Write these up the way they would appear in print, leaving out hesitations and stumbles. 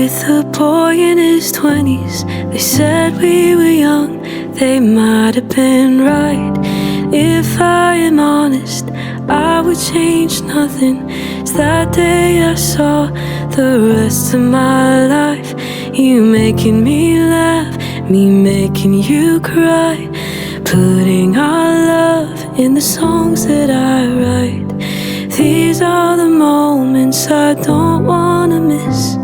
with a boy in his 20s. They said we were young, they might have been right. If I am honest, I would change nothing. It's that day I saw the rest of my life. You making me laugh, me making you cry, putting our love in the songs that I write. These are the moments I don't wanna miss.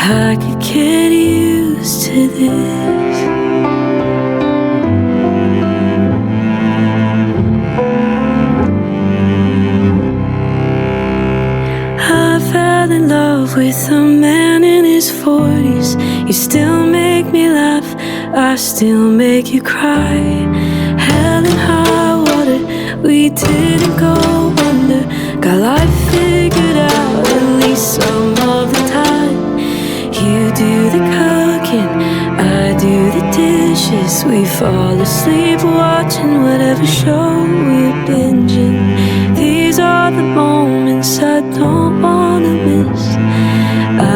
I could get used to this. I fell in love with a man in his 40s. You still make me laugh, I still make you cry. Hell and high water, we didn't go under. Got life figured out, at least some of the time. You do the cooking, I do the dishes. We fall asleep watching whatever show we're binging. These are the moments I don't wanna miss.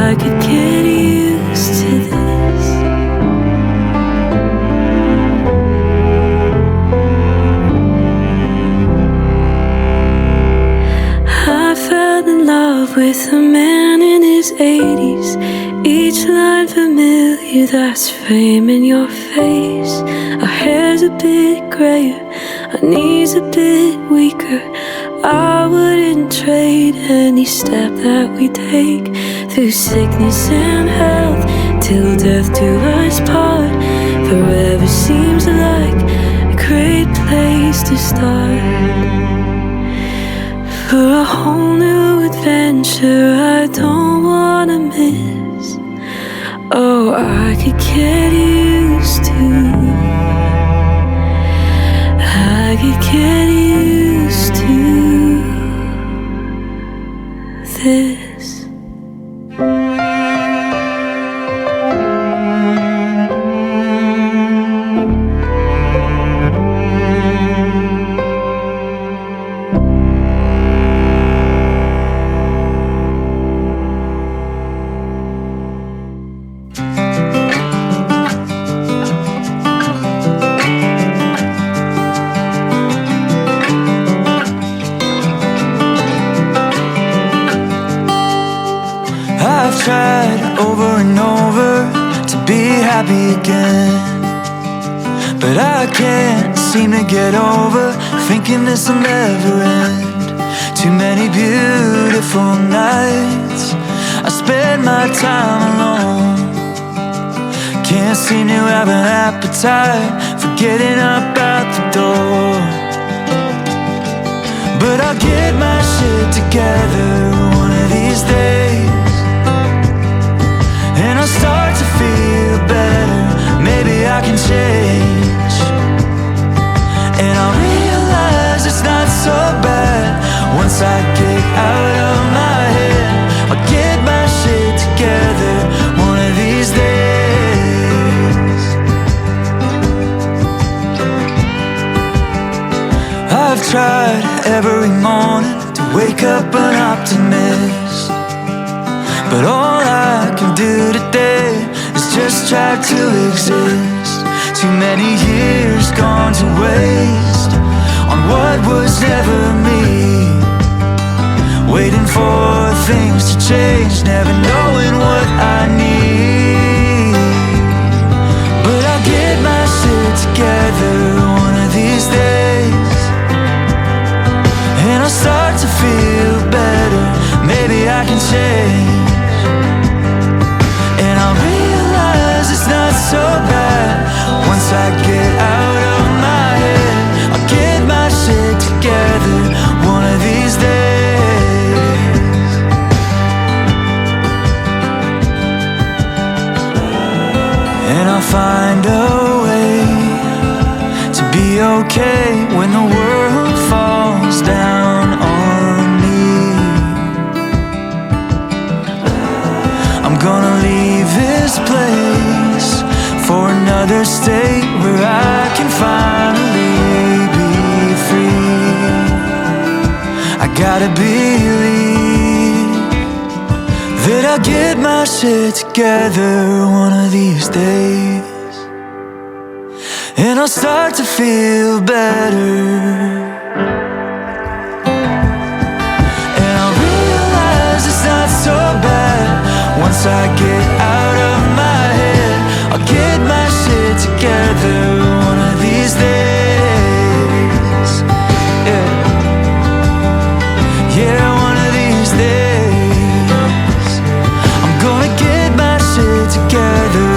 I could get used to this. I fell in love with a man in his 80s. Each line familiar, that's fame in your face. Our hair's a bit grayer, our knees a bit weaker. I wouldn't trade any step that we take through sickness and health, till death do us part. Forever seems like a great place to start. For a whole new adventure I don't wanna miss. Oh, I could get used to. I could get used to this. I've tried over and over to be happy again, but I can't seem to get over thinking this will never end. Too many beautiful nights I spend my time alone. Can't seem to have an appetite for getting up out the door. But I'll get my shit together one of these days, and I'll start to feel better. Maybe I can change, and I'll realize it's not so bad once I get out of my head. I'll get my shit together one of these days. I've tried every morning to wake up an optimist, but all I can do today is just try to exist. Too many years gone to waste on what was never me, waiting for things to change, never knowing what I need. But I'll get my shit together one of these days, and I'll start to feel better. Maybe I can change, and I'll realize it's not so bad once I get out of my head. I'll get my shit together one of these days. And I'll find a way to be okay when the world falls down on me. I'm gonna leave this place for another state where I can finally be free. I gotta believe that I'll get my shit together one of these days, and I'll start to feel better. And I'll realize it's not so bad once I get out of my head. I'll get my shit together one of these days. Yeah, yeah, one of these days I'm gonna get my shit together.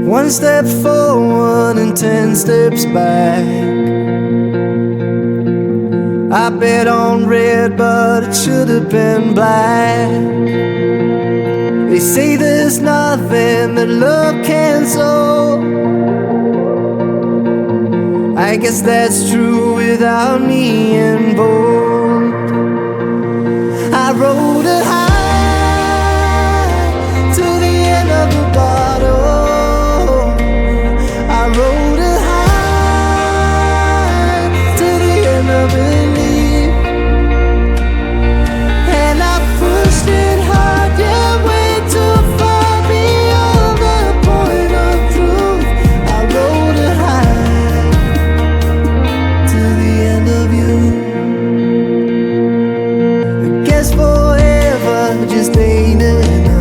One step forward and 10 steps back. I bet on red, but it should have been black. They say there's nothing that love can solve. I guess that's true without me involved. I rode a high to the end of the bottle. I rode a high to the end of belief, and I pushed it hard, yeah, way too far beyond the point of truth. I rode a high to the end of you. I guess forever just ain't enough.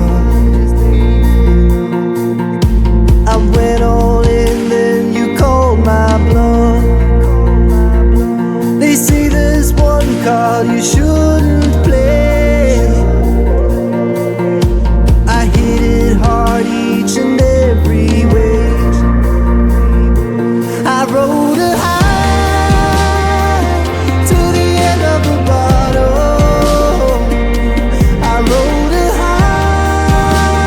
I went all in, then you called my bluff. They say there's one card you shouldn't play. I hit it hard each and every way. I rode a high to the end of the bottle. I rode a high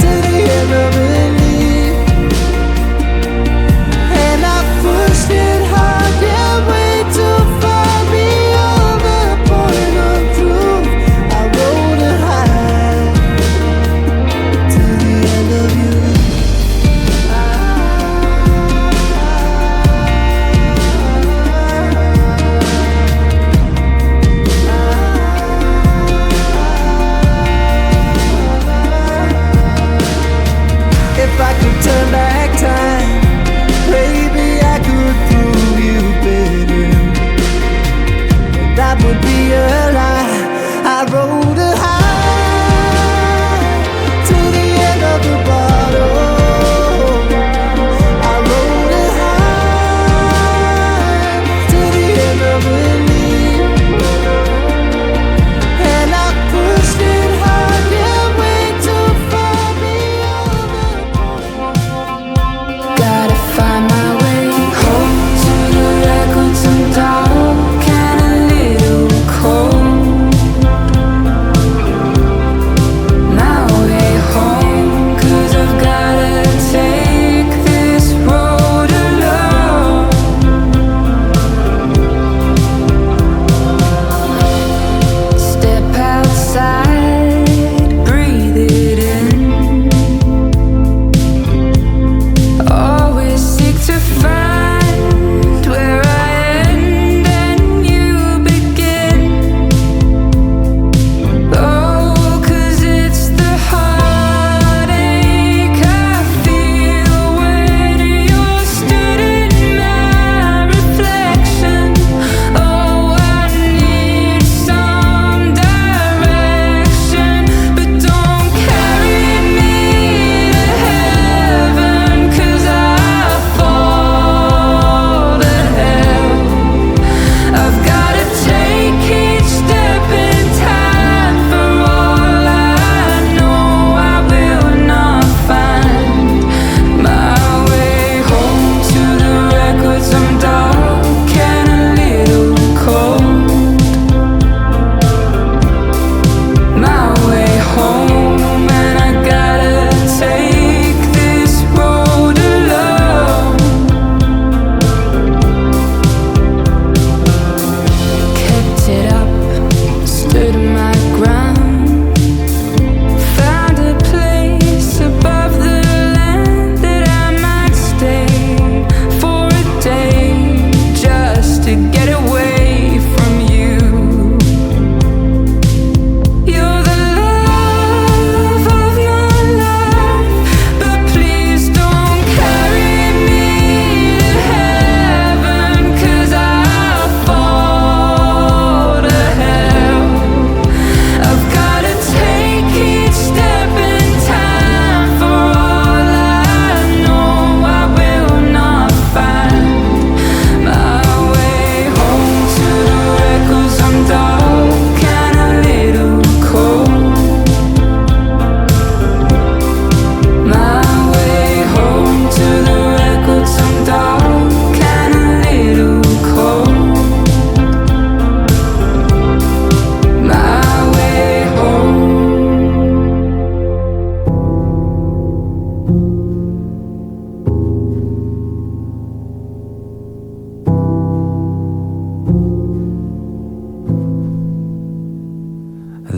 to the end of belief, and I pushed it hard, yeah, way too far beyond the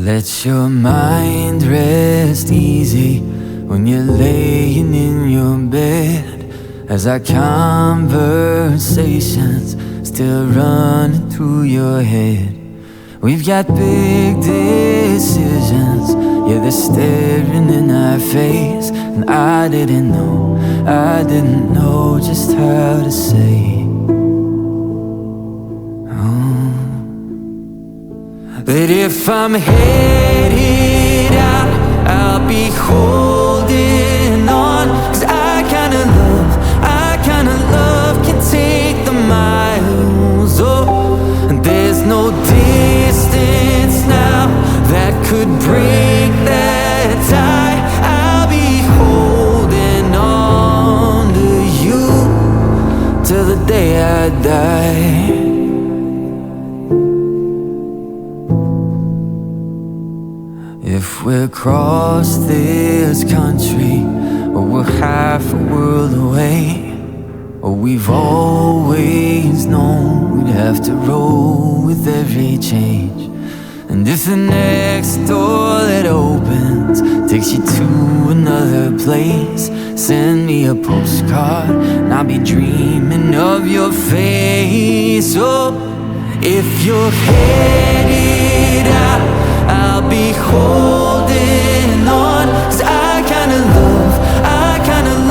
Let your mind rest easy when you're laying in your bed, as our conversations still running through your head. We've got big decisions, yeah, they're staring in our face. And I didn't know just how to say that if I'm headed out, I'll be holding on. 'Cause I kinda love can take the miles. Oh, and there's no distance now that could break that tie. I'll be holding on to you till the day I die. If we're across this country, or we're half a world away, or we've always known we'd have to roll with every change. And if the next door that opens takes you to another place, send me a postcard and I'll be dreaming of your face. Oh, if you're headed out, I'll be holding on. 'Cause I kinda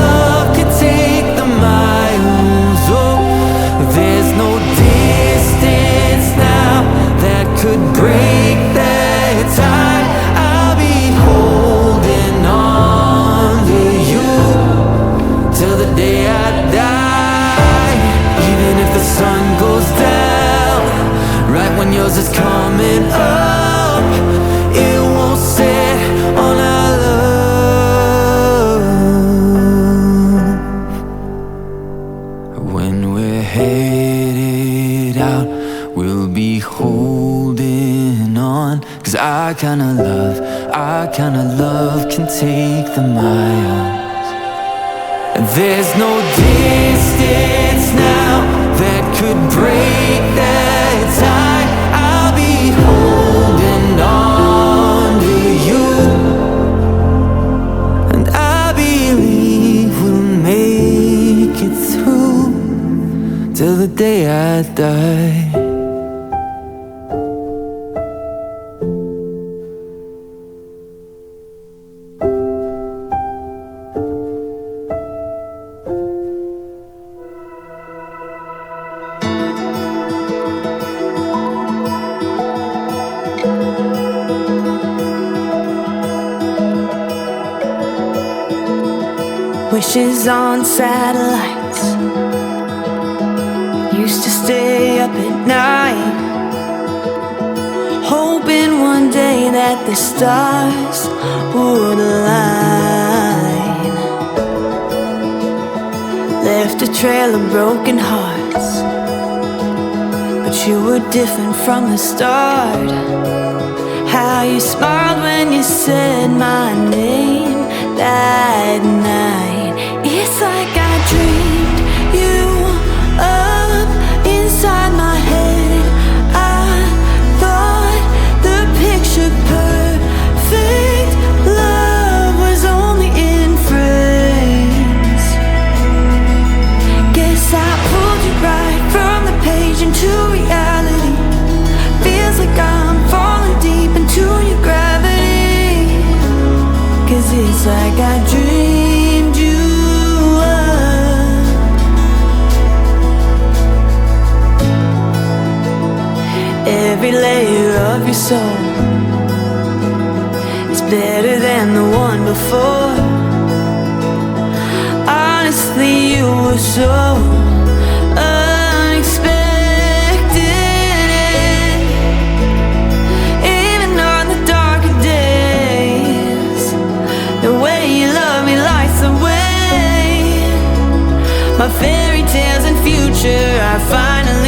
love can take the miles. Oh, there's no distance now that could break that tie. I'll be holding on to you till the day I die. Even if the sun goes down right when yours is coming up, it won't set on our love. When we're headed out, we'll be holding on. 'Cause I kinda love can take the miles. And there's no distance now that could break that tie. I'll be holding on to you, and I believe we'll make it through till the day I die. Wishes on satellites, used to stay up at night, hoping one day that the stars would align. Left a trail of broken hearts, but you were different from the start. How you smiled when you said my name that night. It's like I dreamed you up inside my head. I thought the picture perfect love was only in frames. Guess I pulled you right from the page into reality. Feels like I'm falling deep into your gravity. 'Cause it's like I dreamed you up. Every layer of your soul is better than the one before. Honestly, you were so unexpected. Even on the darker days, the way you love me lights the way. My fairy tales and future are finally